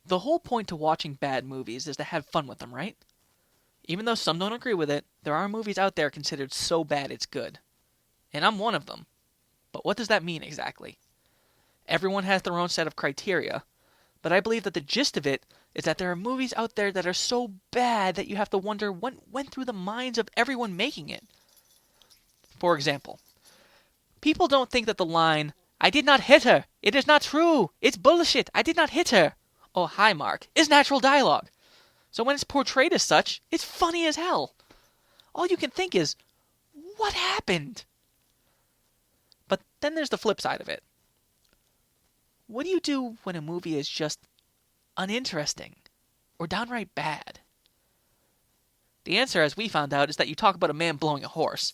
The whole point to watching bad movies is to have fun with them, right? Even though some don't agree with it, there are movies out there considered so bad it's good. And I'm one of them. But what does that mean exactly? Everyone has their own set of criteria, but I believe that the gist of it is that there are movies out there that are so bad that you have to wonder what went through the minds of everyone making it. For example, people don't think that the line, "I did not hit her. It is not true. It's bullshit. I did not hit her," or "Hi, Mark," is natural dialogue. So when it's portrayed as such, it's funny as hell. All you can think is, what happened? But then there's the flip side of it. What do you do when a movie is just uninteresting or downright bad? The answer, as we found out, is that you talk about a man blowing a horse.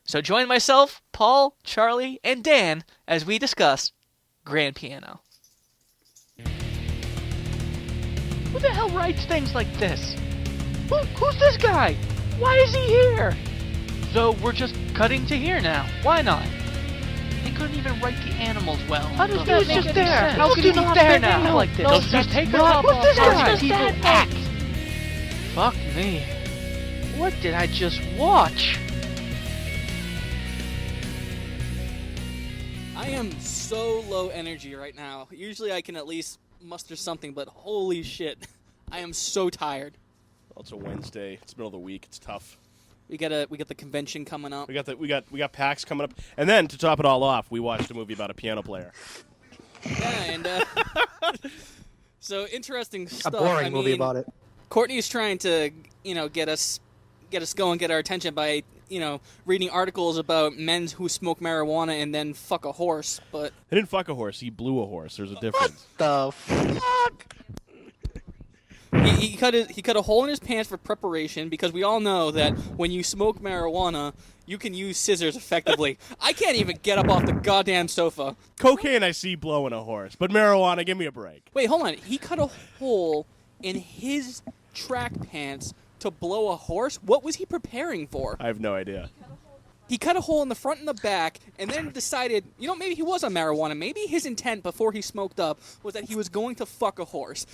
So join myself, Paul, Charlie, and Dan as we discuss Grand Piano. Who the hell writes things like this? Who's this guy? Why is he here? So we're just cutting to here now. Why not? They couldn't even write the animals well. How does that make any sense? How can he be there now like this? No, just take us up on how people act. Fuck me. What did I just watch? I am so low energy right now. Usually I can at least muster something, but holy shit. I am so tired. Well, it's a Wednesday. It's middle of the week. It's tough. We got the convention coming up. We got PAX coming up, and then to top it all off, we watched a movie about a piano player. Yeah, and so interesting stuff. A boring movie about it. Courtney's trying to, get us going, get our attention by, reading articles about men who smoke marijuana and then fuck a horse. But He didn't fuck a horse. He blew a horse. There's a difference. The fuck? he cut a hole in his pants for preparation because we all know that when you smoke marijuana, you can use scissors effectively. I can't even get up off the goddamn sofa. Cocaine, I see blowing a horse, but marijuana, give me a break. Wait, hold on. He cut a hole in his track pants to blow a horse? What was he preparing for? I have no idea. He cut a hole in the front and the back and then decided, maybe he was on marijuana. Maybe his intent before he smoked up was that he was going to fuck a horse.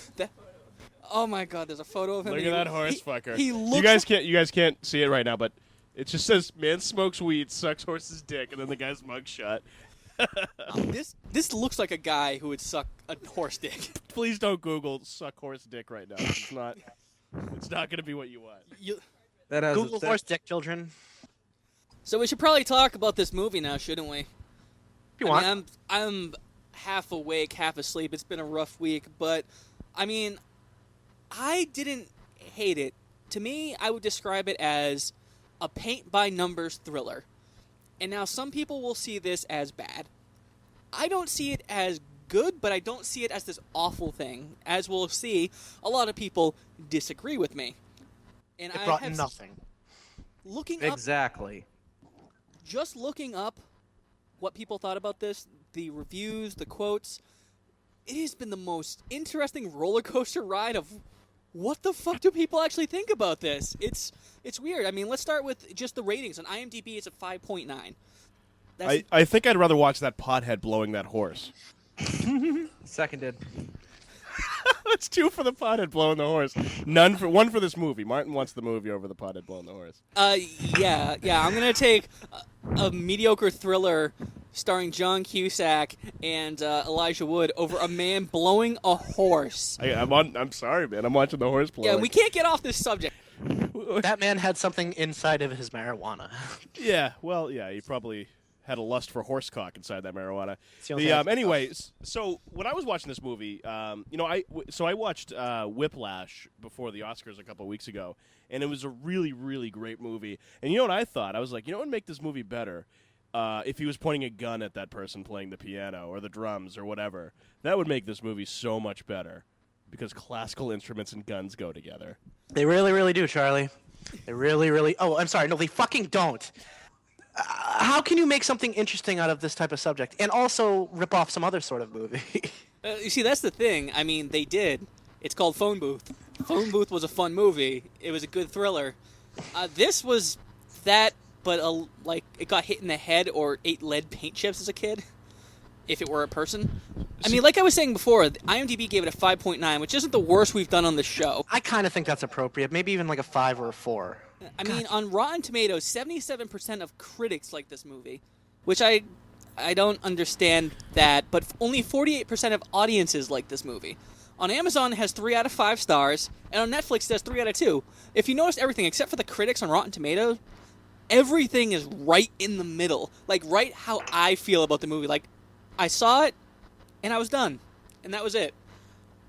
Oh my god, there's a photo of him. Look at that horse fucker. He looks you guys can't see it right now, but it just says man smokes weed, sucks horse's dick, and then the guy's mugshot. This looks like a guy who would suck a horse dick. Please don't Google suck horse dick right now. It's not going to be what you want. Google horse dick, children. So we should probably talk about this movie now, shouldn't we? If you want. Mean, I'm half awake, half asleep. It's been a rough week, but I mean, I didn't hate it. To me, I would describe it as a paint-by-numbers thriller. And now some people will see this as bad. I don't see it as good, but I don't see it as this awful thing. As we'll see, a lot of people disagree with me. And It brought nothing. Exactly. Just looking up what people thought about this, the reviews, the quotes, it has been the most interesting roller coaster ride of what the fuck do people actually think about this? It's weird. I mean, let's start with just the ratings. On IMDb, it's a 5.9. I think I'd rather watch that pothead blowing that horse. Seconded. That's 2 for the pothead blowing the horse. One for this movie. Martin wants the movie over the pothead blowing the horse. Yeah. I'm gonna take a mediocre thriller starring John Cusack and Elijah Wood over a man blowing a horse. I'm sorry, man. I'm watching the horse blowing. Yeah, we can't get off this subject. That man had something inside of his marijuana. Yeah, well, yeah, he probably had a lust for horse cock inside that marijuana. Anyway, so when I was watching this movie, I watched Whiplash before the Oscars a couple of weeks ago, and it was a really, really great movie. And you know what I thought? I was like, what would make this movie better? If he was pointing a gun at that person playing the piano or the drums or whatever. That would make this movie so much better because classical instruments and guns go together. They really, really do, Charlie. They really, really... Oh, I'm sorry. No, they fucking don't. How can you make something interesting out of this type of subject and also rip off some other sort of movie? You see, that's the thing. I mean, they did. It's called Phone Booth. Phone Booth was a fun movie. It was a good thriller. This was that... but it got hit in the head or ate lead paint chips as a kid. if it were a person. I mean, like I was saying before, IMDb gave it a 5.9, which isn't the worst we've done on the show. I kind of think that's appropriate. Maybe even like a 5 or a 4. I mean, on Rotten Tomatoes, 77% of critics like this movie, which I don't understand that, but only 48% of audiences like this movie. On Amazon, it has 3 out of 5 stars, and on Netflix, it has 3 out of 2. If you notice everything except for the critics on Rotten Tomatoes, everything is right in the middle. Like, right how I feel about the movie. Like, I saw it, and I was done. And that was it.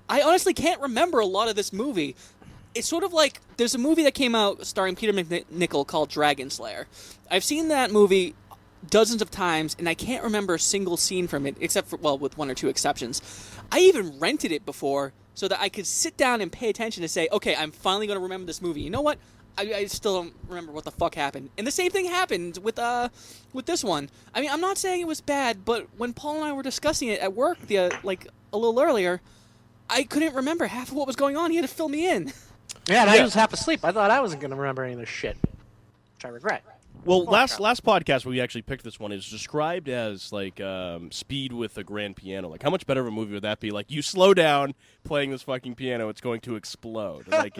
I honestly can't remember a lot of this movie. It's sort of like, there's a movie that came out starring Peter McNichol called Dragon Slayer. I've seen that movie dozens of times, and I can't remember a single scene from it, except for, well, with 1 or 2 exceptions. I even rented it before so that I could sit down and pay attention to say, okay, I'm finally going to remember this movie. You know what? I still don't remember what the fuck happened. And the same thing happened with this one. I mean, I'm not saying it was bad, but when Paul and I were discussing it at work, like a little earlier, I couldn't remember half of what was going on. He had to fill me in. Yeah, and I was half asleep. I thought I wasn't going to remember any of this shit, which I regret. Well, last podcast where we actually picked this one is described as like Speed with a grand piano. Like, how much better of a movie would that be? Like, you slow down playing this fucking piano, it's going to explode. Like,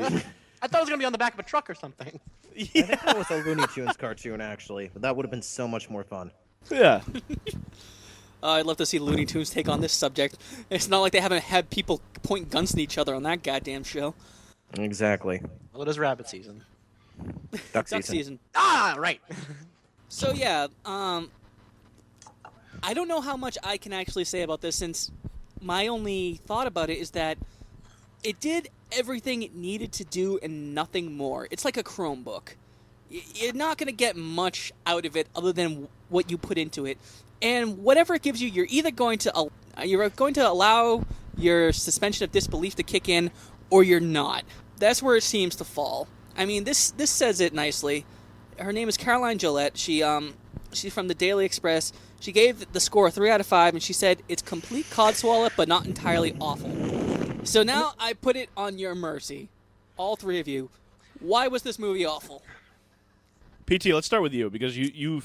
I thought it was going to be on the back of a truck or something. I think that was a Looney Tunes cartoon, actually. But that would have been so much more fun. yeah. I'd love to see Looney Tunes take on this subject. It's not like they haven't had people point guns at each other on that goddamn show. Exactly. Well, it is rabbit season. Duck Duck season. season. Ah, right. So yeah, I don't know how much I can actually say about this, since my only thought about it is that it did everything it needed to do and nothing more. It's like a Chromebook. You're not going to get much out of it other than what you put into it. And whatever it gives you, you're either going to allow your suspension of disbelief to kick in, or you're not. That's where it seems to fall. I mean, this says it nicely. Her name is Caroline Gillette. She's from the Daily Express. She gave the score 3 out of 5, and she said it's complete codswallop, but not entirely awful. So now I put it on your mercy, all 3 of you. Why was this movie awful? PT, let's start with you because you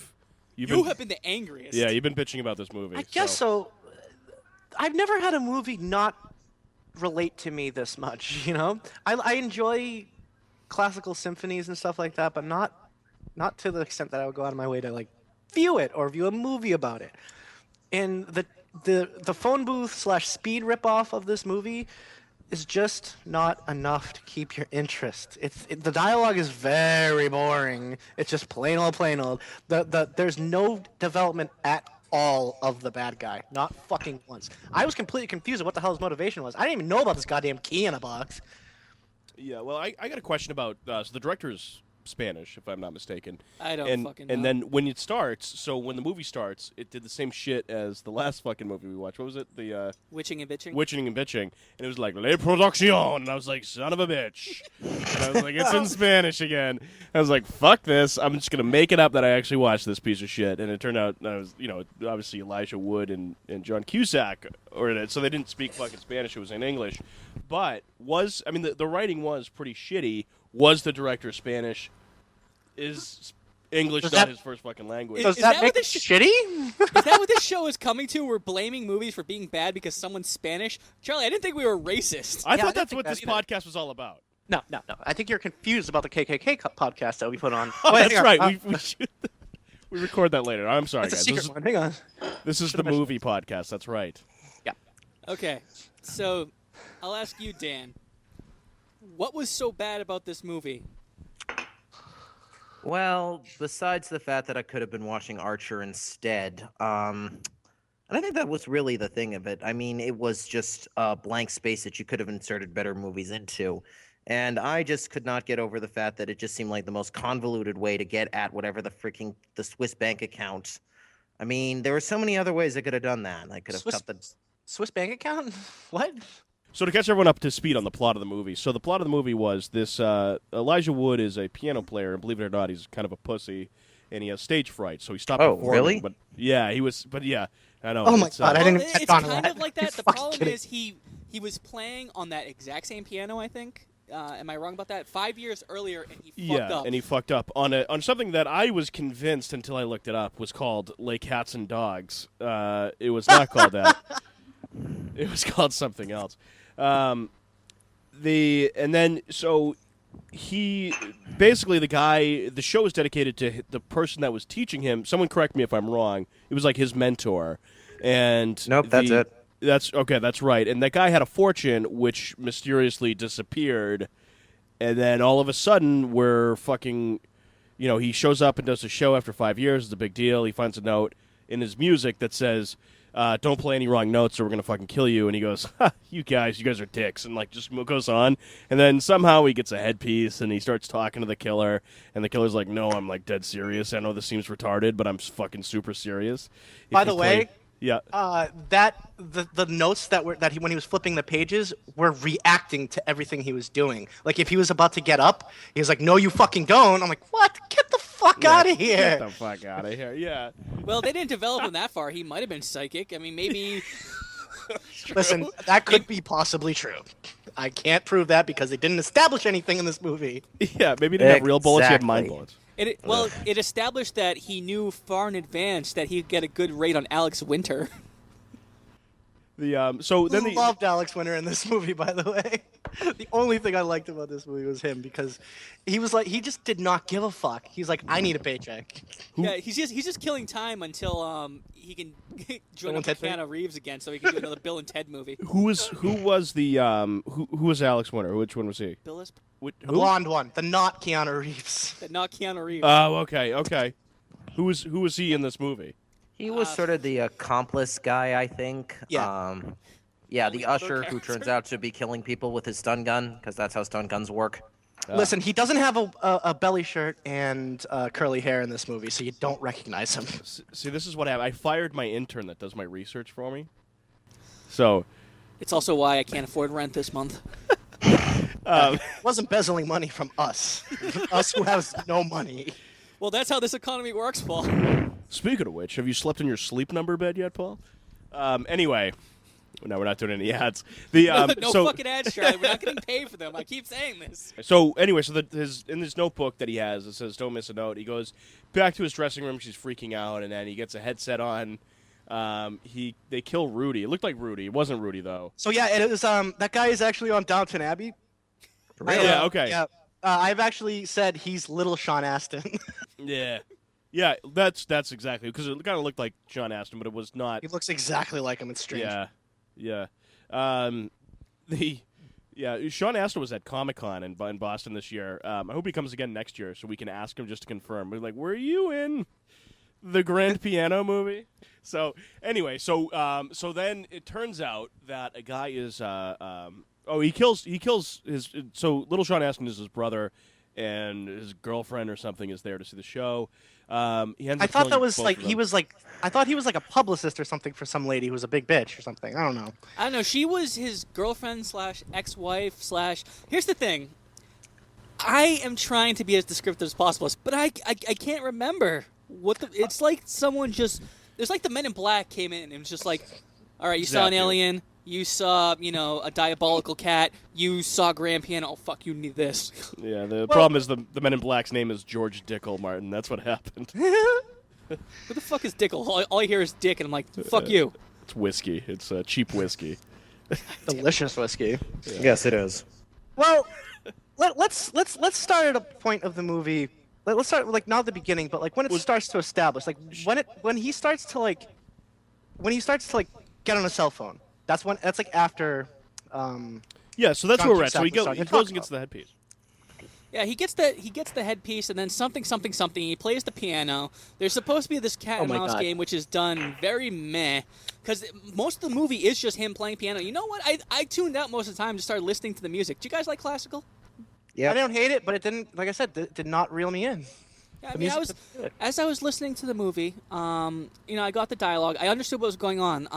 have been the angriest. Yeah, you've been bitching about this movie. I guess so. I've never had a movie not relate to me this much, you know? I enjoy classical symphonies and stuff like that, but not to the extent that I would go out of my way to, like, view it or view a movie about it. And the phone booth / speed ripoff of this movie is just not enough to keep your interest. The dialogue is very boring. It's just plain old. There's no development at all of the bad guy. Not fucking once. I was completely confused of what the hell his motivation was. I didn't even know about this goddamn key in a box. Yeah, well, I got a question about so the director's Spanish, if I'm not mistaken. I don't fucking know. And then when it starts, so when the movie starts, it did the same shit as the last fucking movie we watched. What was it? The Witching and Bitching? Witching and Bitching. And it was like, Le Producción. And I was like, son of a bitch. And I was like, it's in Spanish again. I was like, fuck this. I'm just going to make it up that I actually watched this piece of shit. And it turned out, I was, obviously Elijah Wood and John Cusack were in it. So they didn't speak fucking Spanish. It was in English. But the writing was pretty shitty. Was the director Spanish? Is English not his first fucking language? Does that make it shitty? Is that what this show is coming to? We're blaming movies for being bad because someone's Spanish? Charlie, I didn't think we were racist. I I thought didn't that's think what that this either. podcast was all about. No. I think you're confused about the KKK podcast that we put on. Oh, Wait, that's hang on. right. We should we record that later. I'm sorry, That's a guys. secret one. Hang on. This is the movie podcast. That's right. Okay, so I'll ask you, Dan. What was so bad about this movie? Well, besides the fact that I could have been watching Archer instead, and I think that was really the thing of it. I mean, it was just a blank space that you could have inserted better movies into. And I just could not get over the fact that it just seemed like the most convoluted way to get at whatever the Swiss bank account. I mean, there were so many other ways I could have done that. I could have cut the... Swiss bank account? What? So to catch everyone up to speed on the plot of the movie. So the plot of the movie was this: Elijah Wood is a piano player, and believe it or not, he's kind of a pussy, and he has stage fright. So he stopped Oh, performing. really? But yeah, he was. But yeah, I know. Oh my it's, God, I didn't even it's catch on to kind that. of like that. You're The fucking problem kidding. is he was playing on that exact same piano, I think. Am I wrong about that? 5 years earlier, and he Yeah, fucked up. and he fucked up on something that I was convinced until I looked it up was called Lake Cats and Dogs. It was not called that. It was called something else. He basically the show is dedicated to the person that was teaching him. Someone correct me if I'm wrong. It was like his mentor, and Nope, that's it. That's okay. That's right. And that guy had a fortune which mysteriously disappeared, and then all of a sudden we're fucking, he shows up and does a show after 5 years. It's a big deal. He finds a note in his music that says, "Don't play any wrong notes, or we're gonna fucking kill you." And he goes, "Ha, you guys are dicks," and like just goes on. And then somehow he gets a headpiece and he starts talking to the killer, and the killer's like, "No, I'm like dead serious. I know this seems retarded, but I'm fucking super serious." By the way, yeah. The notes that he when he was flipping the pages were reacting to everything he was doing. Like if he was about to get up, he was like, "No, you fucking don't." I'm like, "What? Get the fuck out of here!" Get the fuck out of here. Yeah. Well, they didn't develop him that far. He might have been psychic. I mean, maybe. Listen, that could be possibly true. I can't prove that because they didn't establish anything in this movie. Yeah, maybe he didn't have real bullets, he had mind Exactly. bullets. It established that he knew far in advance that he'd get a good rate on Alex Winter. I loved Alex Winter in this movie, by the way. The only thing I liked about this movie was him because he just did not give a fuck. He's like, "I need a paycheck." Yeah, he's just killing time until he can join Bill up and with Ted Keanu Reeves again, so he can do another Bill and Ted movie. Who was Alex Winter? Which one was he? Bill is Who? The blonde one, the not Keanu Reeves. not Keanu Reeves. Oh, okay. Who was he in this movie? He was sort of the accomplice guy, I think. Yeah. The usher who turns out to be killing people with his stun gun, because that's how stun guns work. Listen, he doesn't have a belly shirt and curly hair in this movie, so you don't recognize him. See, this is what happened. I fired my intern that does my research for me. So, It's also why I can't afford rent this month. Wasn't embezzling money from us, us who has no money. Well, that's how this economy works, Paul. speaking of which, have you slept in your sleep number bed yet, Paul? Anyway, no, we're not doing any ads. No fucking ads, Charlie. We're not getting paid for them. I keep saying this. So anyway, in this notebook that he has, it says "Don't miss a note." He goes back to his dressing room. She's freaking out, and then he gets a headset on. They kill Rudy. It looked like Rudy. It wasn't Rudy though. So yeah, it was that guy is actually on Downton Abbey. Yeah. Okay. Yeah. I've actually said he's little Sean Astin. Yeah. Yeah. That's exactly because it kind of looked like Sean Astin, but it was not. He looks exactly like him. It's strange. Yeah. Yeah. Sean Astin was at Comic-Con in Boston this year. I hope he comes again next year so we can ask him just to confirm. We're like, were you in the Grand Piano movie? So anyway, so then it turns out that a guy is he kills his so little Sean Astin is his brother, and his girlfriend or something is there to see the show. He ends I up thought killing that was both like of he them. was like I thought he was like a publicist or something for some lady who was a big bitch or something. I don't know. I don't know. She was his girlfriend / ex-wife / Here's the thing. I am trying to be as descriptive as possible, but I can't remember what the. It's like someone just. It's like the Men in Black came in and was just like, all right, you saw an Exactly. alien, you saw a diabolical cat, you saw Grand Piano. Oh fuck, you need this. Yeah, the problem is the Men in Black's name is George Dickel Martin. That's what happened. Who the fuck is Dickel? All I hear is Dick, and I'm like, fuck you. It's whiskey. It's cheap whiskey. Delicious whiskey. Yes, it is. Well, let's start at a point of the movie. Let's start like not the beginning, but like when it starts to establish, like when he starts to get on a cell phone. That's like after. Yeah, so that's John where we're at. So he Cusack was goes talking and gets about. the headpiece. Yeah, he gets the headpiece, and then something. He plays the piano. There's supposed to be this cat Oh and my mouse God. game, which is done very meh, because most of the movie is just him playing piano. You know what? I tuned out most of the time to start listening to the music. Do you guys like classical? Yeah. I don't hate it, but it didn't. Like I said, did not reel me in. Yeah, I The mean, music was good. as I was listening to the movie, I got the dialogue. I understood what was going on.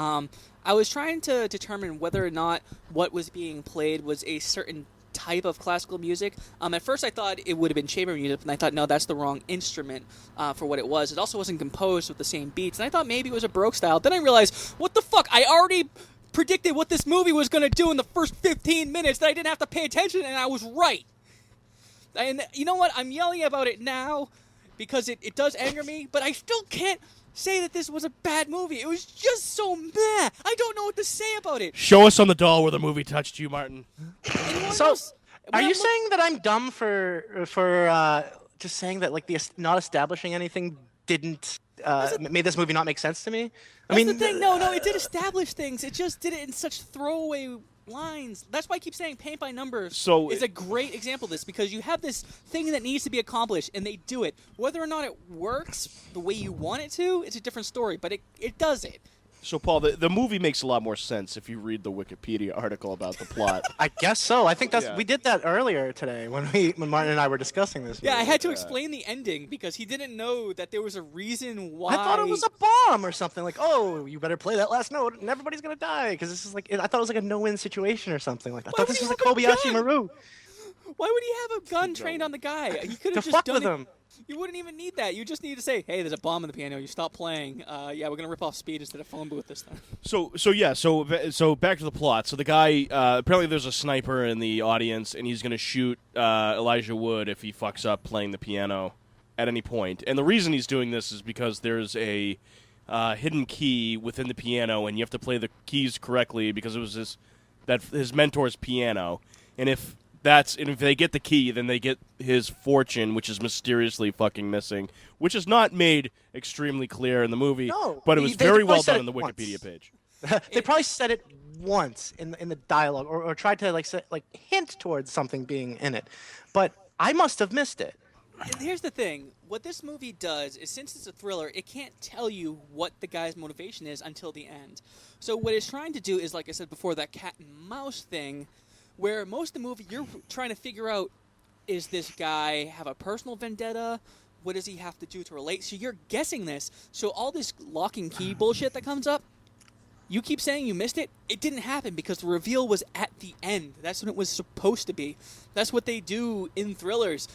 I was trying to determine whether or not what was being played was a certain type of classical music. At first, I thought it would have been chamber music, and I thought, no, that's the wrong instrument for what it was. It also wasn't composed with the same beats, and I thought maybe it was a Baroque style. Then I realized, what the fuck? I already predicted what this movie was going to do in the first 15 minutes that I didn't have to pay attention, and I was right. And you know what? I'm yelling about it now because it does anger me, but I still can't say that this was a bad movie. It was just so meh. I don't know what to say about it. Show us on the doll where the movie touched you, Martin. Anyone So, else- are when you I'm saying that I'm dumb for just saying that like the not establishing anything didn't made this movie not make sense to me? That's the thing. No, it did establish things. It just did it in such throwaway lines. That's why I keep saying Paint by Numbers So- is a great example of this, because you have this thing that needs to be accomplished, and they do it. Whether or not it works the way you want it to, it's a different story, but it does it. So, Paul, the movie makes a lot more sense if you read the Wikipedia article about the plot. I guess so. I think Yeah. we did that earlier today when Martin and I were discussing this. Yeah, I movie. had to explain the ending because he didn't know that there was a reason why. I thought it was a bomb or something. Like, oh, you better play that last note, and everybody's gonna die because this is like. I thought it was like a no-win situation or something. Like, I thought would this he was a have a Kobayashi gun? Maru Why would he have a gun trained on the guy? He could to have just fuck done with it. him. You wouldn't even need that. You just need to say, "Hey, there's a bomb in the piano. You stop playing. Yeah, we're gonna rip off Speed instead of Phone Booth this time." So back to the plot. So the guy apparently there's a sniper in the audience, and he's going to shoot Elijah Wood if he fucks up playing the piano at any point. And the reason he's doing this is because there's a hidden key within the piano, and you have to play the keys correctly because it was his mentor's piano. And if they get the key, then they get his fortune, which is mysteriously fucking missing, which is not made extremely clear in the movie. No, but it was they very probably well said done it on the once. Wikipedia page. They probably said it once in the dialogue, or tried to like hint towards something being in it, but I must have missed it. And here's the thing. What this movie does is, since it's a thriller, it can't tell you what the guy's motivation is until the end. So what it's trying to do is, like I said before, that cat and mouse thing, where most of the movie you're trying to figure out, is this guy have a personal vendetta? What does he have to do to relate? So you're guessing this. So all this lock and key bullshit that comes up, you keep saying you missed it. It didn't happen because the reveal was at the end. That's when it was supposed to be. That's what they do in thrillers.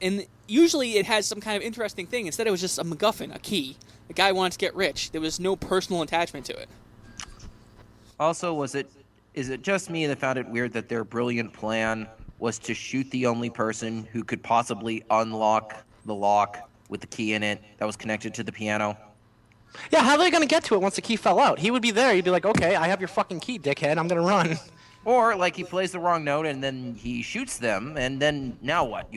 And usually it has some kind of interesting thing. Instead, it was just a MacGuffin, a key. The guy wants to get rich. There was no personal attachment to it. Also, is it just me that found it weird that their brilliant plan was to shoot the only person who could possibly unlock the lock with the key in it that was connected to the piano? Yeah, how are they gonna get to it once the key fell out? He would be there. He'd be like, "Okay, I have your fucking key, dickhead. I'm gonna run." Or like he plays the wrong note and then he shoots them, and then now what?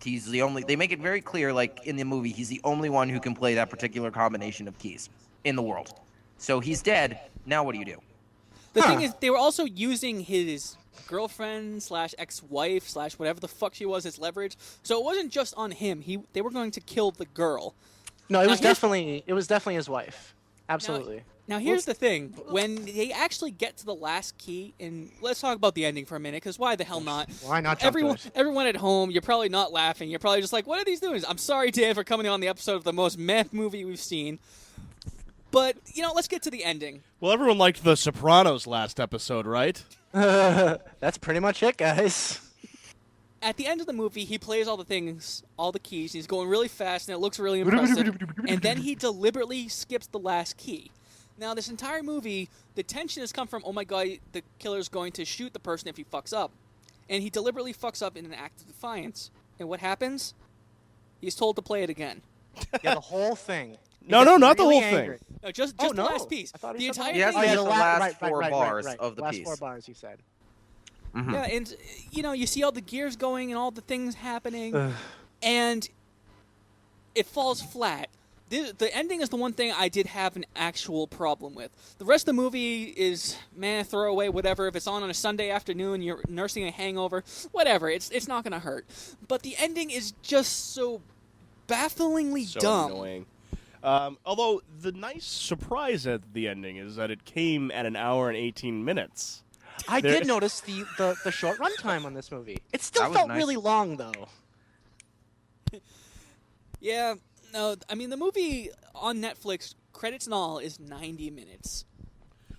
He's the only. They make it very clear, like in the movie, he's the only one who can play that particular combination of keys in the world. So he's dead. Now what do you do? The thing is, they were also using his girlfriend / ex-wife / whatever the fuck she was as leverage. So it wasn't just on him. They were going to kill the girl. No, it was here's- definitely his wife. Absolutely. Now here's the thing: when they actually get to the last key, and let's talk about the ending for a minute, because why the hell not? Why not jump to it? Everyone at home, you're probably not laughing. You're probably just like, "What are these doing?" I'm sorry, Dan, for coming on the episode of the most meh movie we've seen. But let's get to the ending. Well, everyone liked The Sopranos last episode, right? That's pretty much it, guys. At the end of the movie, he plays all the things, all the keys. He's going really fast, and it looks really impressive. And then he deliberately skips the last key. Now, this entire movie, the tension has come from, oh my god, the killer's going to shoot the person if he fucks up. And he deliberately fucks up in an act of defiance. And what happens? He's told to play it again. Yeah, the whole thing. No, It gets not the really whole thing. angry. No, just Oh, the no. last piece. I thought The he said entire that. Yes, thing. he Oh, has the the last four bars of the last piece. 4 bars, he said. Mhm. Yeah, and you see all the gears going and all the things happening, and it falls flat. The ending is the one thing I did have an actual problem with. The rest of the movie is throwaway, whatever. If it's on a Sunday afternoon, you're nursing a hangover, whatever. It's not gonna hurt. But the ending is just so bafflingly So dumb. annoying. Although the nice surprise at the ending is that it came at an hour and 18 minutes. I There- did notice the short runtime on this movie. It still That was felt nice. really long, though. Yeah, no, I mean the movie on Netflix, credits and all, is 90 minutes.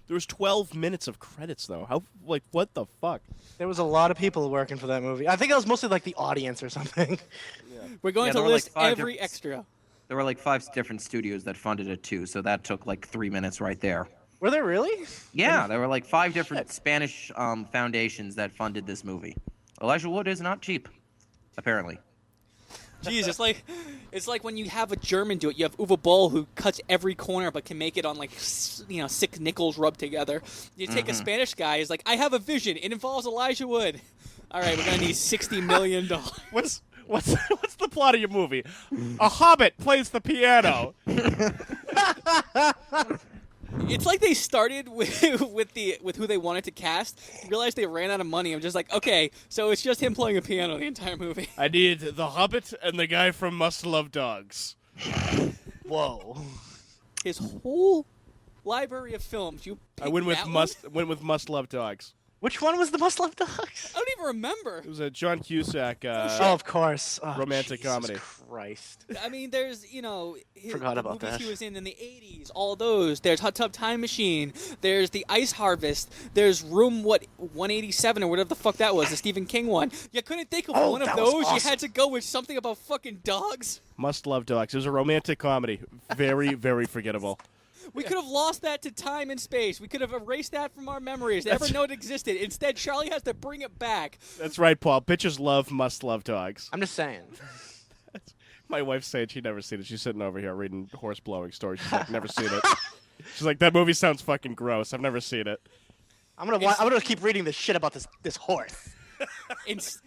There was 12 minutes of credits, though. How, what the fuck? There was a lot of people working for that movie. I think it was mostly like the audience or something. We're going Yeah, to there were, like, list 5 every different- extra. There were like 5 different studios that funded it too, so that took like 3 minutes right there. Were there really? Yeah, there were like 5 different Spanish foundations that funded this movie. Elijah Wood is not cheap, apparently. Jeez, it's like when you have a German do it. You have Uwe Boll who cuts every corner but can make it on like 6 nickels rubbed together. You take a Spanish guy, he's like, I have a vision. It involves Elijah Wood. All right, we're gonna need $60 million. What's the plot of your movie? A hobbit plays the piano. It's like they started with who they wanted to cast, realized they ran out of money. I'm just like, okay, so it's just him playing a piano the entire movie. I need the hobbit and the guy from Must Love Dogs. Whoa. His whole library of films. You I went with picked that one? Must Love Dogs. Which one was the Must Love Dogs? I don't even remember. It was a John Cusack Oh, of course. Oh, romantic Jesus comedy. Christ. I mean, there's, Forgot the about movies that. he was in the 80s, all those. There's Hot Tub Time Machine. There's The Ice Harvest. There's Room, 187 or whatever the fuck that was, the Stephen King one. You couldn't think of one of that was those. You awesome. had to go with something about fucking dogs. Must Love Dogs. It was a romantic comedy. Very, very forgettable. We could have lost that to time and space. We could have erased that from our memories. Never know it existed. Instead, Charlie has to bring it back. That's right, Paul. Bitches love Must Love Dogs. I'm just saying. My wife's saying she'd never seen it. She's sitting over here reading horse blowing stories. She's like, never seen it. She's like, that movie sounds fucking gross. I've never seen it. I'm gonna keep reading this shit about this horse.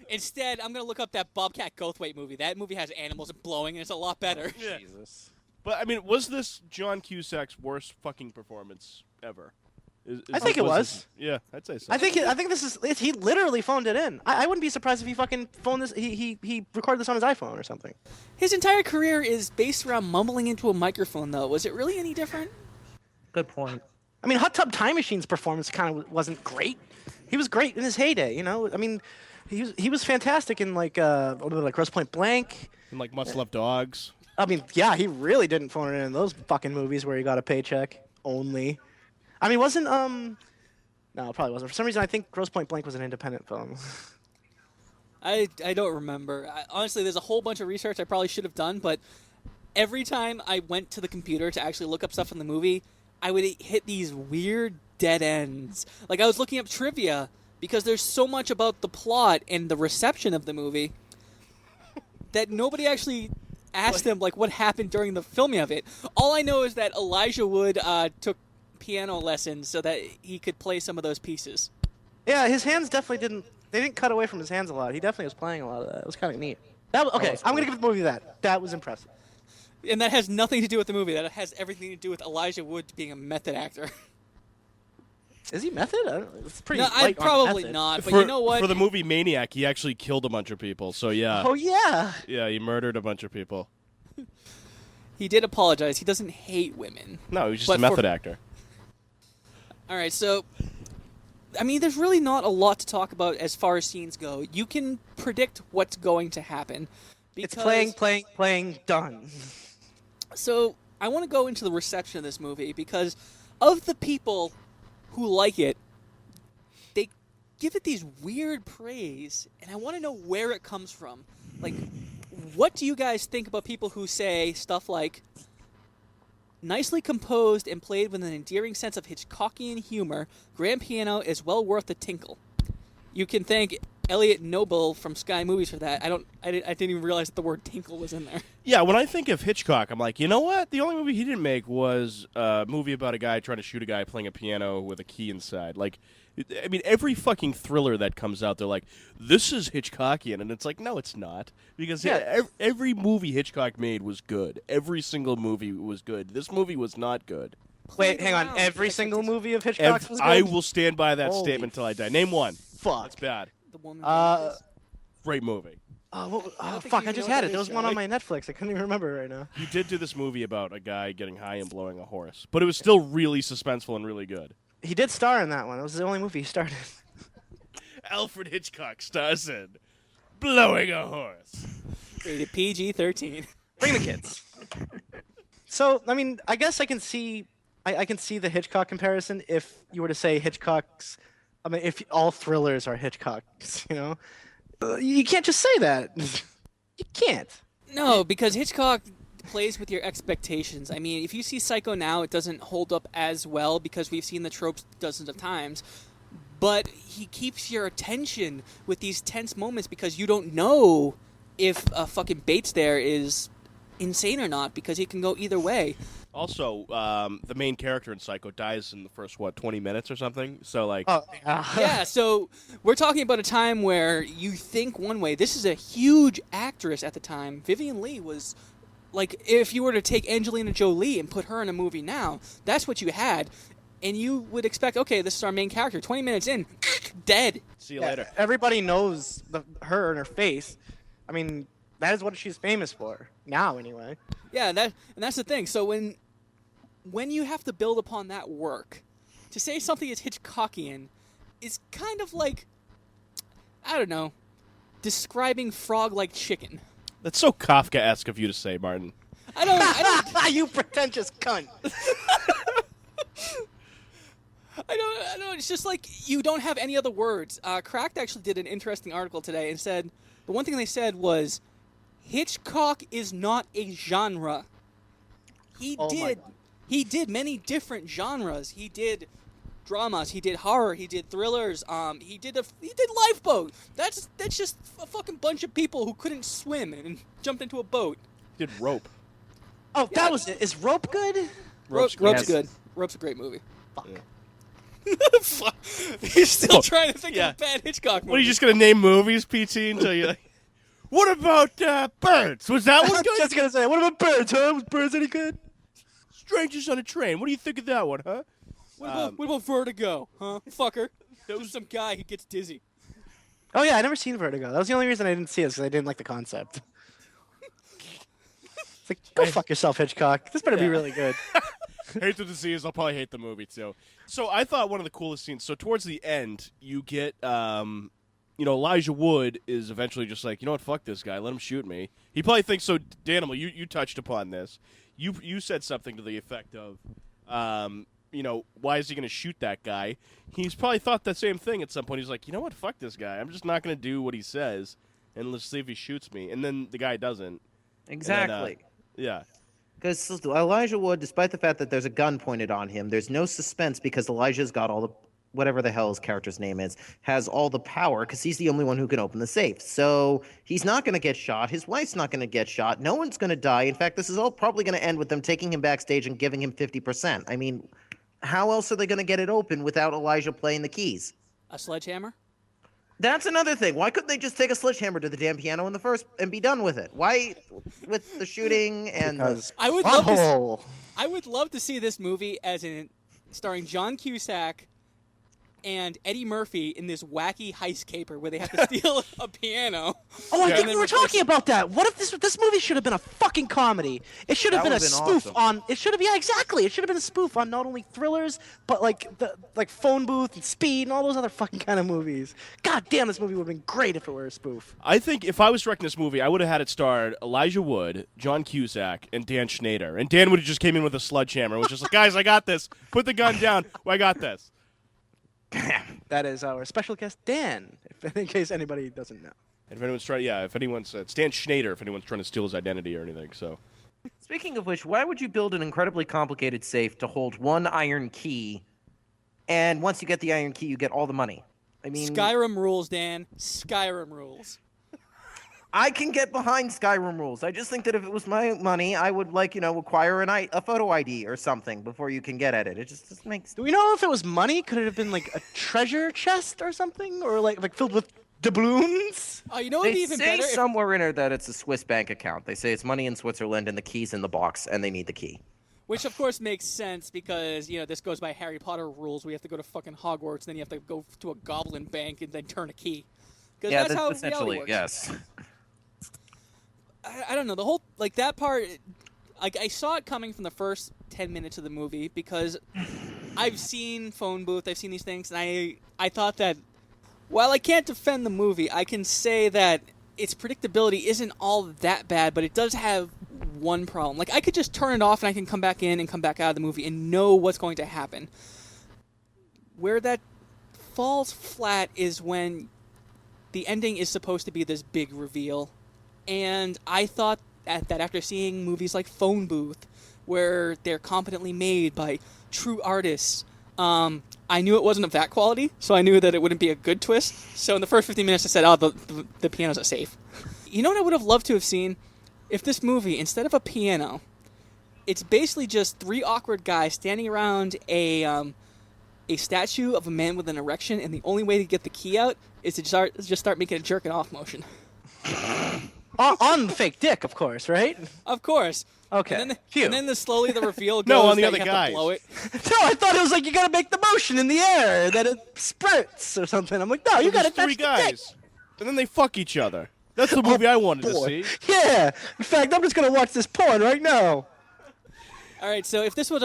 Instead, I'm going to look up that Bobcat Goldthwait movie. That movie has animals and blowing, and it's a lot better. Jesus. But, I mean, was this John Cusack's worst fucking performance ever? I think it was. Yeah, I'd say so. I think this is. He literally phoned it in. I wouldn't be surprised if he fucking phoned this. He recorded this on his iPhone or something. His entire career is based around mumbling into a microphone, though. Was it really any different? Good point. I mean, Hot Tub Time Machine's performance kind of wasn't great. He was great in his heyday, you know. I mean, he was fantastic in like Grosse Point Blank. And, like, Must Love Dogs. I mean, yeah, he really didn't phone it in those fucking movies where he got a paycheck only. I mean, wasn't no, it probably wasn't. For some reason, I think Grosse Point Blank was an independent film. I don't remember. Honestly, there's a whole bunch of research I probably should have done, but every time I went to the computer to actually look up stuff in the movie, I would hit these weird dead ends. Like, I was looking up trivia because there's so much about the plot and the reception of the movie that nobody actually asked them, like, what happened during the filming of it. All I know is that Elijah Wood took piano lessons so that he could play some of those pieces. Yeah, his hands definitely didn't cut away from his hands a lot. He definitely was playing a lot of that. It was kind of neat. Okay, I'm gonna give the movie that. That was impressive. And that has nothing to do with the movie. That has everything to do with Elijah Wood being a method actor. Is he method? I don't, it's pretty. No, light on probably method. not. But for, you know what? For the movie Maniac, he actually killed a bunch of people. So, yeah. Oh yeah. Yeah, he murdered a bunch of people. He did apologize. He doesn't hate women. No, he was just But a method actor. All right, so I mean, there's really not a lot to talk about as far as scenes go. You can predict what's going to happen. It's because- playing, done. So I want to go into the reception of this movie because of the people who like it, they give it these weird praise, and I want to know where it comes from. Like, what do you guys think about people who say stuff like, nicely composed and played with an endearing sense of Hitchcockian humor, grand piano is well worth the tinkle. You can thank Elliot Noble from Sky Movies for that. I didn't even realize that the word tinkle was in there. Yeah, when I think of Hitchcock, I'm like, you know what? The only movie he didn't make was a movie about a guy trying to shoot a guy playing a piano with a key inside. Like, I mean, every fucking thriller that comes out, they're like, this is Hitchcockian. And it's like, no, it's not. Because every movie Hitchcock made was good. Every single movie was good. This movie was not good. Wait, hang on. Around. Every single movie of Hitchcock's was good? I will stand by that Holy statement until I die. Name one. Fuck. That's bad. The woman. Great movie. think Fuck, you I even just know had what it. There was that one is, on my Netflix. I couldn't even remember it right now. You did do this movie about a guy getting high and blowing a horse. But it was still really suspenseful and really good. He did star in that one. It was the only movie he starred in. Alfred Hitchcock stars in Blowing a Horse. Rated PG-13. Bring the kids. So, I mean, I guess I can see I can see the Hitchcock comparison if you were to say Hitchcock's. I mean, if all thrillers are Hitchcock's, you know, you can't just say that. You can't. No, because Hitchcock plays with your expectations. I mean, if you see Psycho now, it doesn't hold up as well because we've seen the tropes dozens of times. But he keeps your attention with these tense moments because you don't know if fucking Bates there is insane or not because he can go either way. Also, the main character in Psycho dies in the first 20 minutes or something. So like, Oh, yeah. Yeah, so we're talking about a time where you think one way. This is a huge actress at the time. Vivian Leigh was like, if you were to take Angelina Jolie and put her in a movie now, that's what you had. And you would expect, okay, this is our main character. 20 minutes in, dead. see you Yeah, later. everybody knows her and her face. I mean, that is what she's famous for now, anyway. Yeah, and that's the thing. So when you have to build upon that work, to say something is Hitchcockian is kind of like, I don't know, describing frog-like chicken. That's so Kafka-esque of you to say, Martin. I don't You pretentious cunt. I don't. It's just like you don't have any other words. Cracked actually did an interesting article today and said the one thing they said was Hitchcock is not a genre. He Oh my did God. he did many different genres. He did dramas. He did horror. He did thrillers. He did Lifeboat. That's just a fucking bunch of people who couldn't swim and jumped into a boat. Did Rope. Oh, that was it. Is Rope good? Rope's Rope's Yes. good. Rope's a great movie. Fuck. Yeah. Fuck. He's still trying to think Yeah. of a bad Hitchcock movie. What are you just gonna name movies, PT? Until you like, what about Birds? Was that I one was good? just gonna say, what about Birds, huh? Was Birds any good? Strangers on a Train. What do you think of that one, huh? What about Vertigo, huh? Fucker. There was some guy who gets dizzy. Oh yeah, I never seen Vertigo. That was the only reason I didn't see it, because I didn't like the concept. It's like, go fuck yourself, Hitchcock. This better be Yeah. really good. Hate the disease. I'll probably hate the movie too. So I thought one of the coolest scenes. So towards the end, you get, Elijah Wood is eventually just like, you know what, fuck this guy. Let him shoot me. He probably thinks so. Danimal, you touched upon this. You said something to the effect of, why is he going to shoot that guy? He's probably thought the same thing at some point. He's like, you know what, fuck this guy. I'm just not going to do what he says, and let's see if he shoots me. And then the guy doesn't. Exactly. Yeah. Because Elijah Wood, despite the fact that there's a gun pointed on him, there's no suspense because Elijah's got all the, whatever the hell his character's name is, has all the power because he's the only one who can open the safe. So he's not going to get shot. His wife's not going to get shot. No one's going to die. In fact, this is all probably going to end with them taking him backstage and giving him 50%. I mean, how else are they going to get it open without Elijah playing the keys? A sledgehammer? That's another thing. Why couldn't they just take a sledgehammer to the damn piano in the first and be done with it? Why, with the shooting and the... Because I would love to. butthole. I would love to see this movie starring John Cusack and Eddie Murphy in this wacky heist caper where they have to steal a piano. Oh, I Yeah. think And we then were replace talking about that. What if this movie should have been a fucking comedy? It should have That been a would've been spoof awesome. on. It should have, yeah, exactly. It should have been a spoof on not only thrillers but like Phone Booth and Speed and all those other fucking kind of movies. God damn, this movie would have been great if it were a spoof. I think if I was directing this movie, I would have had it starred Elijah Wood, John Cusack, and Dan Schneider. And Dan would have just came in with a sledgehammer, which is like, guys, I got this. Put the gun down. I got this. That is our special guest Dan, in case anybody doesn't know. And if anyone's trying, it's Dan Schneider. If anyone's trying to steal his identity or anything, so Speaking of which, why would you build an incredibly complicated safe to hold one iron key, and once you get the iron key, you get all the money? I mean, Skyrim rules, Dan. Skyrim rules. I can get behind Skyrim rules. I just think that if it was my money, I would acquire a photo ID or something before you can get at it. It just makes. Do we know if it was money? Could it have been like a treasure chest or something, or like filled with doubloons? Oh, you know what would They be even say better? somewhere in there that it's a Swiss bank account. They say it's money in Switzerland and the key's in the box, and they need the key. Which of course makes sense because this goes by Harry Potter rules. We have to go to fucking Hogwarts, then you have to go to a goblin bank and then turn a key. Because Yeah, that's how essentially, reality works. yes. I don't know, the whole that part. Like I saw it coming from the first 10 minutes of the movie because I've seen Phone Booth, I've seen these things, and I thought that while I can't defend the movie, I can say that its predictability isn't all that bad, but it does have one problem. Like I could just turn it off and I can come back in and come back out of the movie and know what's going to happen. Where that falls flat is when the ending is supposed to be this big reveal. And I thought that after seeing movies like Phone Booth, where they're competently made by true artists, I knew it wasn't of that quality, so I knew that it wouldn't be a good twist. So in the first 15 minutes, I said, "Oh, the pianos are safe." You know what I would have loved to have seen? If this movie, instead of a piano, it's basically just three awkward guys standing around a statue of a man with an erection, and the only way to get the key out is to just start making a jerking off motion. On the fake dick, of course, right? Of course. Okay. And then, Phew. and then slowly the reveal goes No, on the that other you have guys. to blow it. No, I thought it was like you gotta make the motion in the air, that it spurts or something. I'm like, no, you gotta There's touch three the dick. guys, and then they fuck each other. That's the movie I wanted to Boy. see. Yeah. In fact, I'm just gonna watch this porn right now. All right, so if this was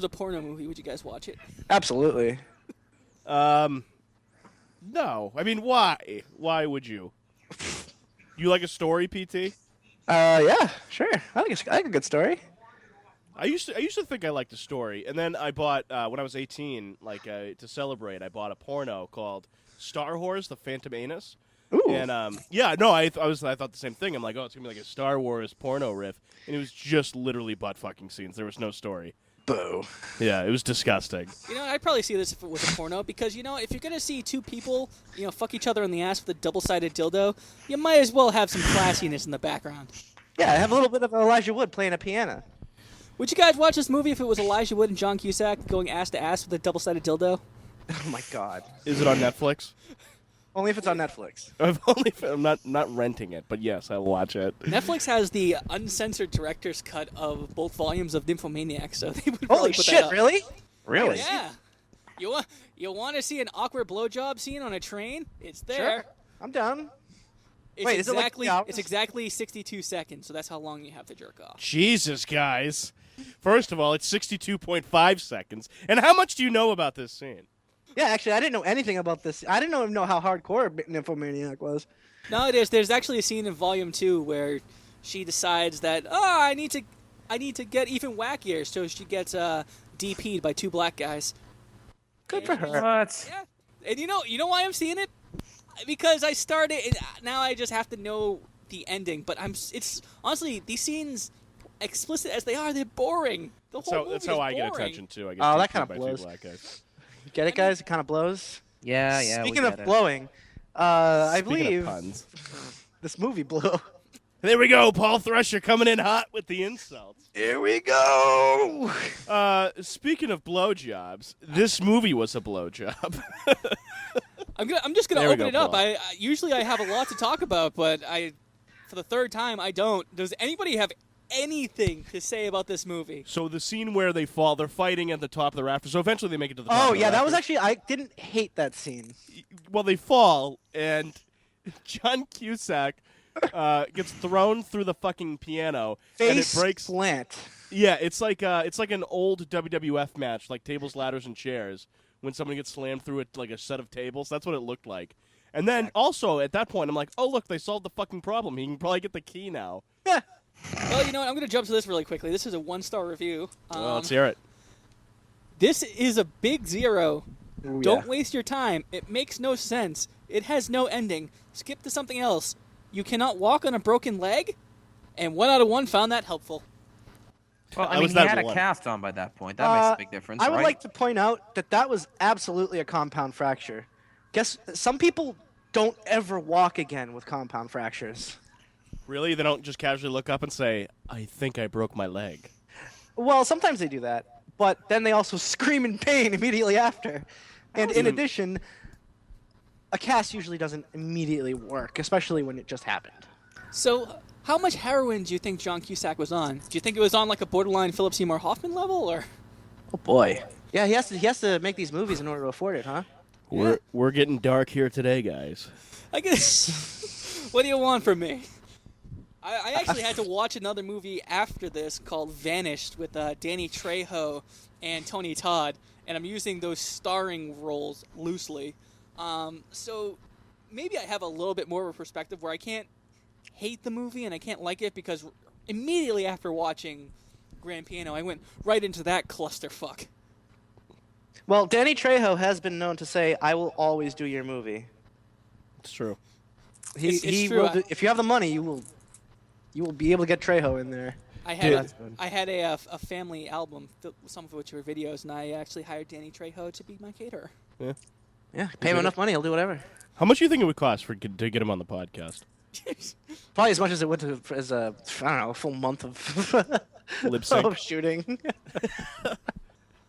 a porno movie, would you guys watch it? Absolutely. No, I mean, why? Why would you? You like a story, PT? Yeah, sure. I like a good story. I used to think I liked the story, and then I bought when I was 18, to celebrate. I bought a porno called Star Wars: The Phantom Anus. Ooh. And I thought the same thing. I'm like, oh, it's gonna be like a Star Wars porno riff, and it was just literally butt fucking scenes. There was no story. Boo. Yeah, it was disgusting. You know, I'd probably see this if it was a porno because, if you're gonna see two people, fuck each other in the ass with a double-sided dildo, you might as well have some classiness in the background. Yeah, I have a little bit of Elijah Wood playing a piano. Would you guys watch this movie if it was Elijah Wood and John Cusack going ass to ass with a double-sided dildo? Oh my God. Is it on Netflix? Only if it's on Netflix. I'm not renting it, but yes, I'll watch it. Netflix has the uncensored director's cut of both volumes of Nymphomaniac, so they would Holy probably put shit! that up. Really? Really? Yeah. You want to see an awkward blowjob scene on a train? It's there. Sure. I'm down. It's Wait, is it like exactly 3 hours? it's exactly 62 seconds, so that's how long you have to jerk off. Jesus, guys. First of all, it's 62.5 seconds. And how much do you know about this scene? Yeah, actually, I didn't know anything about this. I didn't even know how hardcore Nymphomaniac was. No, there's actually a scene in Volume 2 where she decides that I need to get even wackier, so she gets DP'd by two black guys. Good for her. What? Yeah, and you know why I'm seeing it? Because I started, and now I just have to know the ending. But it's honestly, these scenes, explicit as they are, they're boring. The whole movie That's how is I get boring. attention too. I get Oh, that DP'd kinda by two blows. black guys. Get it, guys? It kind of blows. Yeah. Speaking we of get it. blowing, I Speaking believe of puns. this movie blew. There we go, Paul Thresher coming in hot with the insults. Here we go. Speaking of blowjobs, this movie was a blowjob. I'm just gonna There we open go, it up. Paul. I usually I have a lot to talk about, but for the third time I don't. Does anybody have anything to say about this movie? So the scene where they're fighting at the top of the rafters. So eventually they make it to the top. Oh of the yeah, that was rafters. actually I didn't hate that scene. Well, they fall, and John Cusack gets thrown through the fucking piano, and it Face breaks. plant. Yeah, it's like an old WWF match, like tables, ladders, and chairs. When someone gets slammed through it like a set of tables, that's what it looked like. And then also at that point, I'm like, oh look, they solved the fucking problem. He can probably get the key now. Yeah. Well, you know what? I'm gonna jump to this really quickly. This is a 1-star review. Well, let's hear it. This is a big 0. Ooh, Don't yeah. waste your time. It makes no sense. It has no ending. Skip to something else. You cannot walk on a broken leg? And 1 out of 1 found that helpful. Well, I I mean, was he that had a one. cast on by that point. That makes a big difference, I would right? like to point out that was absolutely a compound fracture. Guess some people don't ever walk again with compound fractures. Really? They don't just casually look up and say, I think I broke my leg. Well, sometimes they do that, but then they also scream in pain immediately after. And in addition, a cast usually doesn't immediately work, especially when it just happened. So, how much heroin do you think John Cusack was on? Do you think it was on like a borderline Philip Seymour Hoffman level, or? Oh boy. Yeah, he has to make these movies in order to afford it, huh? We're getting dark here today, guys. I guess. What do you want from me? I actually had to watch another movie after this called Vanished with Danny Trejo and Tony Todd, and I'm using those starring roles loosely. So maybe I have a little bit more of a perspective where I can't hate the movie and I can't like it because immediately after watching Grand Piano, I went right into that clusterfuck. Well, Danny Trejo has been known to say, "I will always do your movie." It's true. He It's true. will do, if you have the money, you You will be able to get Trejo in there. I Dude. had That's good. I had a family album, some of which were videos, and I actually hired Danny Trejo to be my caterer. Yeah, pay him enough money, he'll do whatever. How much do you think it would cost to get him on the podcast? Probably as much as it would to, as a a full month of Lip sync. of shooting.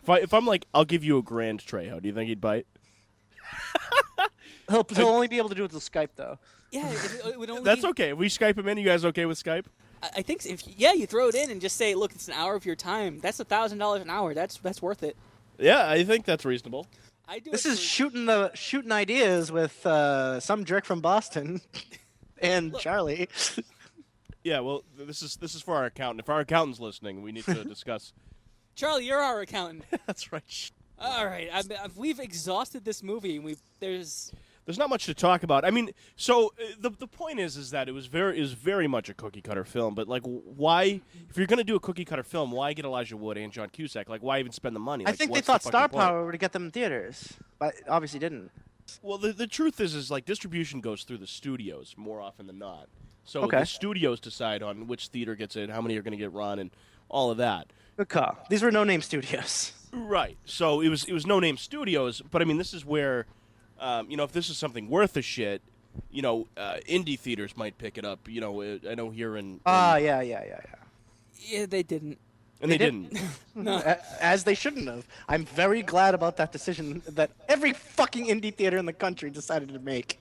If I'm like, I'll give you $1,000, Trejo, do you think he'd bite? He'll only be able to do it through Skype though. Yeah, it would only. That's be, okay. If we Skype him in, you guys okay with Skype? I think if you throw it in and just say, look, it's an hour of your time. That's $1,000 an hour. That's worth it. Yeah, I think that's reasonable. I do. This it is for- shooting ideas with some jerk from Boston and Charlie. Yeah, well, this is for our accountant. If our accountant's listening, we need to discuss. Charlie, you're our accountant. That's right. All right, we've exhausted this movie. And there's There's not much to talk about. I mean, so the point is that it was very much a cookie cutter film. But like, why, if you're gonna do a cookie cutter film, why get Elijah Wood and John Cusack? Like, why even spend the money? I Like, think they what's the thought fucking Star point? Power would get them in theaters, but obviously didn't. Well, the truth is like distribution goes through the studios more often than not. So Okay. the studios decide on which theater gets in, how many are going to get run, and all of that. Good call. These were no-name studios. Right. So it was no name studios, but I mean, this is where, if this is something worth a shit, indie theaters might pick it up. I know here in Yeah. yeah, they didn't. and they didn't. No. As they shouldn't have. I'm very glad about that decision that every fucking indie theater in the country decided to make.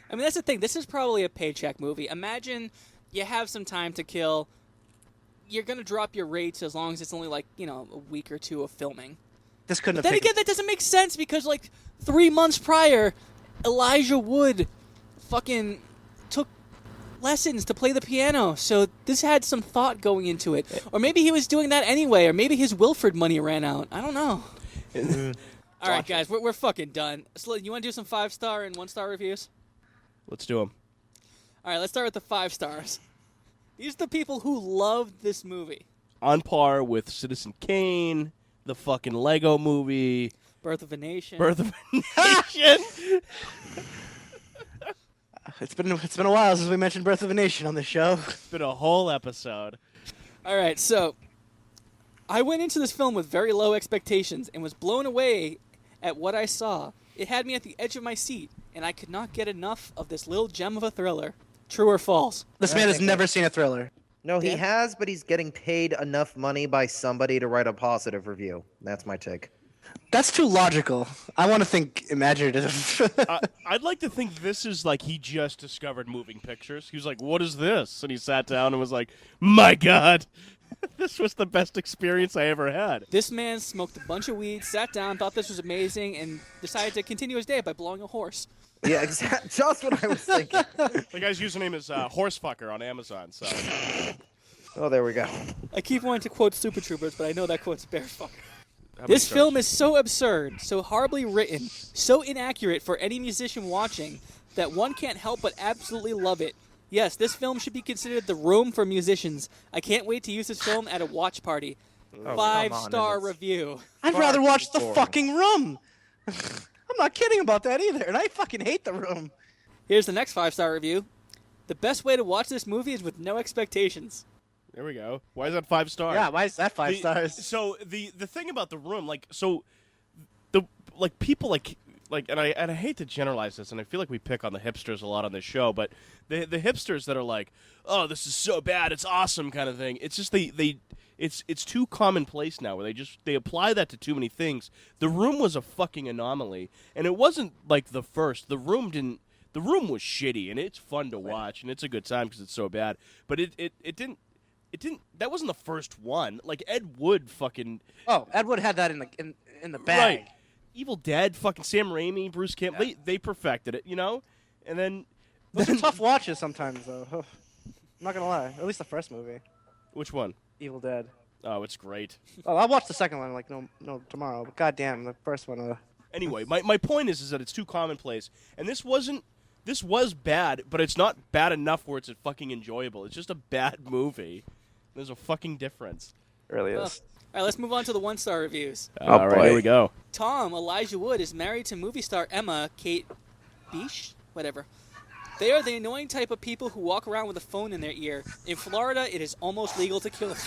I mean, that's the thing. This is probably a paycheck movie. Imagine you have some time to kill. You're going to drop your rates as long as it's only a week or two of filming. This couldn't But have then taken again, that doesn't make sense because 3 months prior, Elijah Wood fucking took lessons to play the piano. So this had some thought going into it. Or maybe he was doing that anyway, or maybe his Wilford money ran out. I don't know. All right, guys, we're fucking done. So you want to do some 5-star and 1-star reviews? Let's do them. All right, let's start with the 5 stars. These are the people who loved this movie. On par with Citizen Kane, the fucking Lego Movie, Birth of a Nation. Birth of a Nation. It's been a while since we mentioned Birth of a Nation on this show. It's been a whole episode. All right, so I went into this film with very low expectations and was blown away at what I saw. It had me at the edge of my seat, and I could not get enough of this little gem of a thriller. True or false? This man has never seen a thriller. No, he Yeah. has, but he's getting paid enough money by somebody to write a positive review. That's my take. That's too logical. I want to think imaginative. I'd like to think this is like he just discovered moving pictures. He was like, "What is this?" And he sat down and was like, "My God, this was the best experience I ever had." This man smoked a bunch of weed, sat down, thought this was amazing, and decided to continue his day by blowing a horse. Yeah, exactly. Just what I was thinking. The guy's username is Horsefucker on Amazon. So Oh, there we go. I keep wanting to quote Super Troopers, but I know that quote's Bearfucker. how many This stars? film is so absurd, so horribly written, so inaccurate for any musician watching that one can't help but absolutely love it. Yes, this film should be considered the room for musicians. I can't wait to use this film at a watch party. Oh, 5-star come on, review. I'd Far rather too watch The boring. fucking Room. I'm not kidding about that either, and I fucking hate The Room. Here's the next 5-star review. The best way to watch this movie is with no expectations. There we go. Why is that 5 stars? Yeah, why is that 5 The- stars? So the thing about The Room, people and I hate to generalize this, and I feel like we pick on the hipsters a lot on this show, but the hipsters that are like, "Oh, this is so bad, it's awesome," kind of thing. It's just it's too commonplace now where they apply that to too many things. The Room was a fucking anomaly, and it wasn't like the first. The Room was shitty, and it's fun to watch, and it's a good time because it's so bad. But it didn't. That wasn't the first one. Like Ed Wood, fucking Oh, Ed Wood had that in the bag. right. Evil Dead, fucking Sam Raimi, Bruce Campbell. They perfected it, And then Those are tough watches sometimes, though. I'm not gonna lie. At least the first movie, which one? Evil Dead. Oh, it's great. Oh, I'll watch the second one no tomorrow. But goddamn, the first one. Anyway, my point is that it's too commonplace, and this was bad, but it's not bad enough where it's fucking enjoyable. It's just a bad movie. There's a fucking difference. Really Well, all right, let's move on to the 1-star reviews. All right, boy. here we go. Tom, Elijah Wood, is married to movie star Emma Kate Beach? Whatever. They are the annoying type of people who walk around with a phone in their ear. In Florida, it is almost legal to kill them.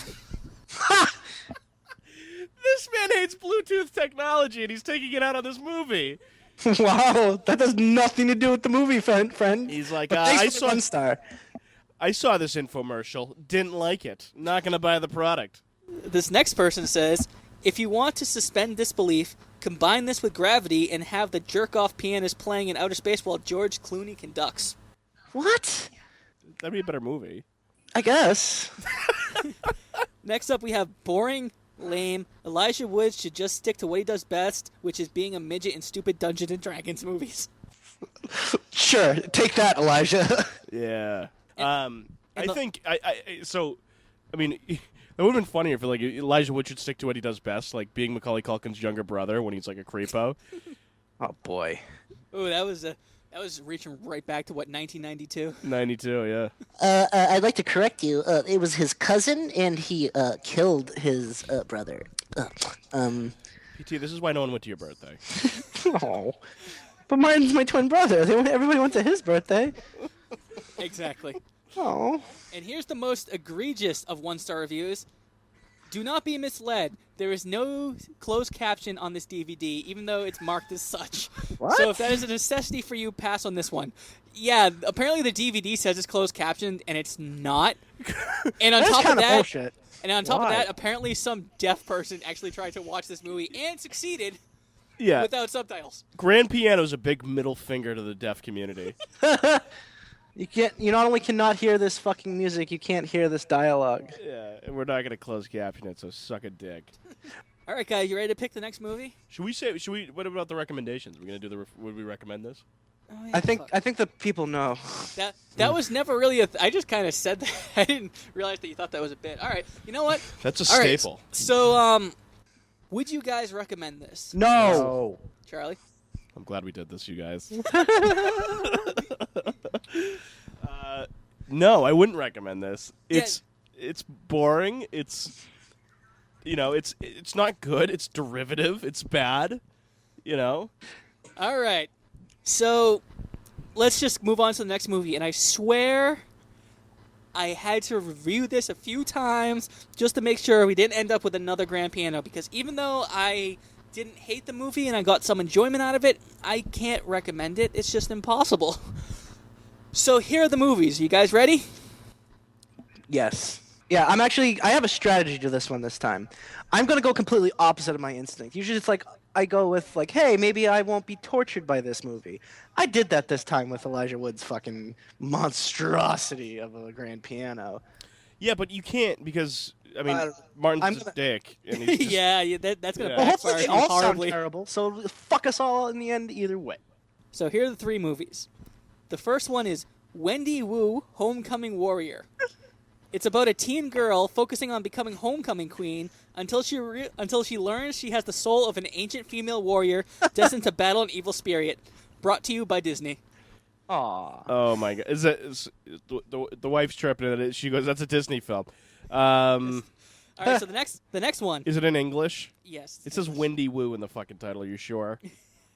This man hates Bluetooth technology, and he's taking it out on this movie. Wow, that has nothing to do with the movie, friend. He's like, But thanks I for the saw 1 star. I saw this infomercial, didn't like it, not gonna buy the product. This next person says, if you want to suspend disbelief, combine this with Gravity and have the jerk-off pianist playing in outer space while George Clooney conducts. What? That'd be a better movie. I guess. Next up, we have boring, lame. Elijah Wood should just stick to what he does best, which is being a midget in stupid Dungeons and Dragons movies. Sure, take that, Elijah. Yeah. and I the- think I mean, it would have been funnier if like Elijah Wood should stick to what he does best, like being Macaulay Culkin's younger brother when he's like a creepo. Oh boy. Ooh, that was reaching right back to what 1992. 92, yeah. I'd like to correct you. It was his cousin, and he killed his brother. PT, this is why no one went to your birthday. Oh. But mine's my twin brother. Everybody went to his birthday. Exactly. Oh. And here's the most egregious of 1-star reviews. Do not be misled. There is no closed caption on this DVD, even though it's marked as such. What? So if that is a necessity for you, pass on this one. Yeah, apparently the DVD says it's closed captioned, and it's not. And on That's top of kind of that, bullshit. and on top Why? of that, apparently some deaf person actually tried to watch this movie and succeeded Yeah. without subtitles. Grand Piano's a big middle finger to the deaf community. You can't. You not only cannot hear this fucking music, you can't hear this dialogue. Yeah, and we're not gonna close caption it, so suck a dick. All right, guys, you ready to pick the next movie? Should we? What about the recommendations? We're gonna do would we recommend this? Oh, yeah, I think. fuck. I think the people know. That was never really a. I just kind of said that. I didn't realize that you thought that was a bit. All right, you know what? That's a All right, staple. So, would you guys recommend this, No. Charlie? I'm glad we did this, you guys. No, I wouldn't recommend this. Yeah. It's boring. It's it's not good. It's derivative. It's bad. You know. All right. So, let's just move on to the next movie. And I swear, I had to review this a few times just to make sure we didn't end up with another Grand Piano. Because even though I didn't hate the movie and I got some enjoyment out of it, I can't recommend it. It's just impossible. So here are the movies. You guys ready? Yes. Yeah, I have a strategy to this one this time. I'm going to go completely opposite of my instinct. Usually it's like, I go with like, hey, maybe I won't be tortured by this movie. I did that this time with Elijah Wood's fucking monstrosity of a Grand Piano. Yeah, but you can't because I mean Martin's I'm just a gonna- dick. And he's just, Yeah, that's going to Yeah. Well, backfire hopefully they on you all sound horribly. terrible, so it'll fuck us all in the end either way. So here are the three movies. The first one is Wendy Wu, Homecoming Warrior. It's about a teen girl focusing on becoming homecoming queen until she learns she has the soul of an ancient female warrior destined to battle an evil spirit. Brought to you by Disney. Aw. Oh my god! The wife's tripping at it? She goes, "That's a Disney film." All right, so the next one. Is it in English? Yes, It says Wendy Wu in the fucking title. Are you sure?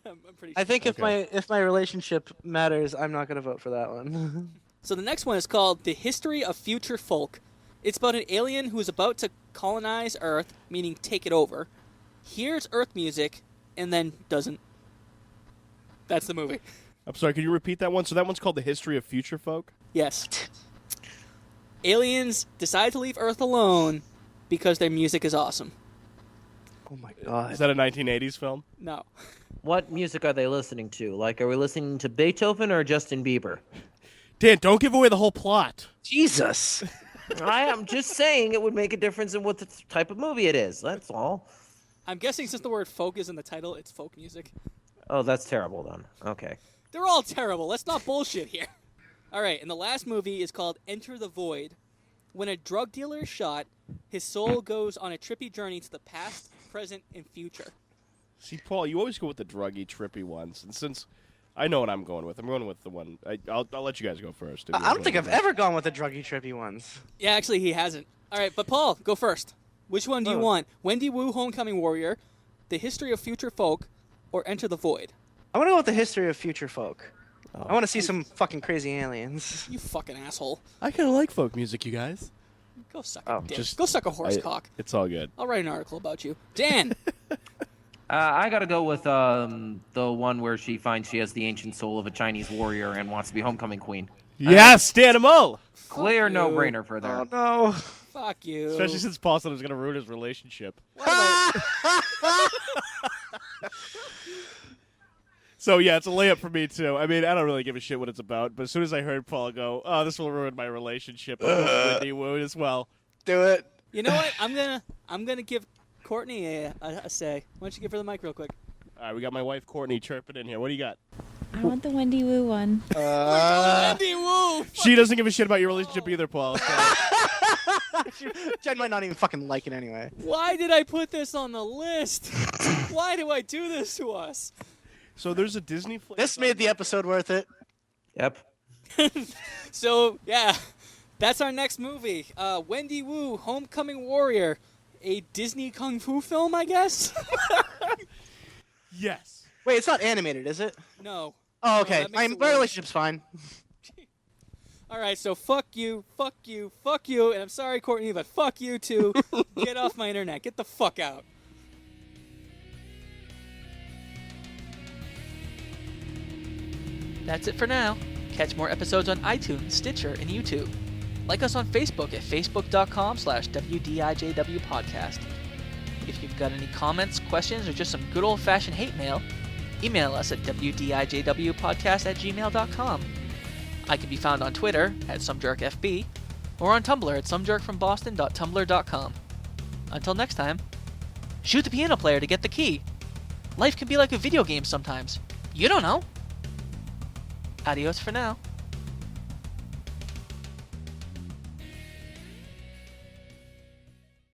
I'm pretty sure. I think Okay. if my relationship matters, I'm not going to vote for that one. So the next one is called The History of Future Folk. It's about an alien who is about to colonize Earth, meaning take it over, hears Earth music, and then doesn't. That's the movie. I'm sorry. Can you repeat that one? So that one's called The History of Future Folk. Yes. Aliens decide to leave Earth alone because their music is awesome. Oh my god. Is that a 1980s film? No. What music are they listening to? Like, are we listening to Beethoven or Justin Bieber? Dan, don't give away the whole plot. Jesus. I am just saying it would make a difference in what the type of movie it is. That's all. I'm guessing since the word folk is in the title, it's folk music. Oh, that's terrible then. Okay. They're all terrible. Let's not bullshit here. All right, and the last movie is called Enter the Void. When a drug dealer is shot, his soul goes on a trippy journey to the past, present, and future. See, Paul, you always go with the druggy, trippy ones, and since I know what I'm going with the one. I'll let you guys go first. I don't think I've ever gone with the druggy trippy ones. Yeah, actually, he hasn't. All right, but Paul, go first. Which one do you Oh. want? Wendy Wu, Homecoming Warrior, The History of Future Folk, or Enter the Void? I want to go with the history of future folk. I want to see some fucking crazy aliens. You fucking asshole. I kind of like folk music, you guys. Go suck a dick. just- Go suck a horse cock. It's all good. I'll write an article about you. Dan! I gotta go with the one where she finds she has the ancient soul of a Chinese warrior and wants to be homecoming queen. Yes, Danimal! Clear you. no-brainer for there. Oh no. Fuck you. Especially since Paul said it was going to ruin his relationship. Why do I- So, yeah, it's a layup for me, too. I mean, I don't really give a shit what it's about, but as soon as I heard Paul go, oh, this will ruin my relationship, I'm going with Wendy Wu as well. Do it. You know what? I'm gonna give Courtney a say. Why don't you give her the mic real quick? All right, we got my wife, Courtney, chirping in here. What do you got? I want the Wendy Wu one. Wendy Wu! She doesn't give a shit about your relationship either, Paul. So. Jen might not even fucking like it anyway. Why did I put this on the list? Why do I do this to us? So there's a Disney flick. This made the episode worth it. Yep. So, yeah, that's our next movie. Wendy Wu, Homecoming Warrior. A Disney Kung Fu film, I guess? Yes. Wait, it's not animated, is it? No. Oh, No, okay. that makes it My weird. relationship's fine. All right, so fuck you, and I'm sorry, Courtney, but fuck you too. Get off my internet. Get the fuck out. That's it for now. Catch more episodes on iTunes, Stitcher, and YouTube. Like us on Facebook at facebook.com/WDIJW podcast. If you've got any comments, questions, or just some good old-fashioned hate mail, email us at WDIJWpodcast@gmail.com. I can be found on Twitter at SomeJerkFB or on Tumblr at SomeJerkFromBoston.tumblr.com. Until next time, shoot the piano player to get the key. Life can be like a video game sometimes. You don't know. Adios for now.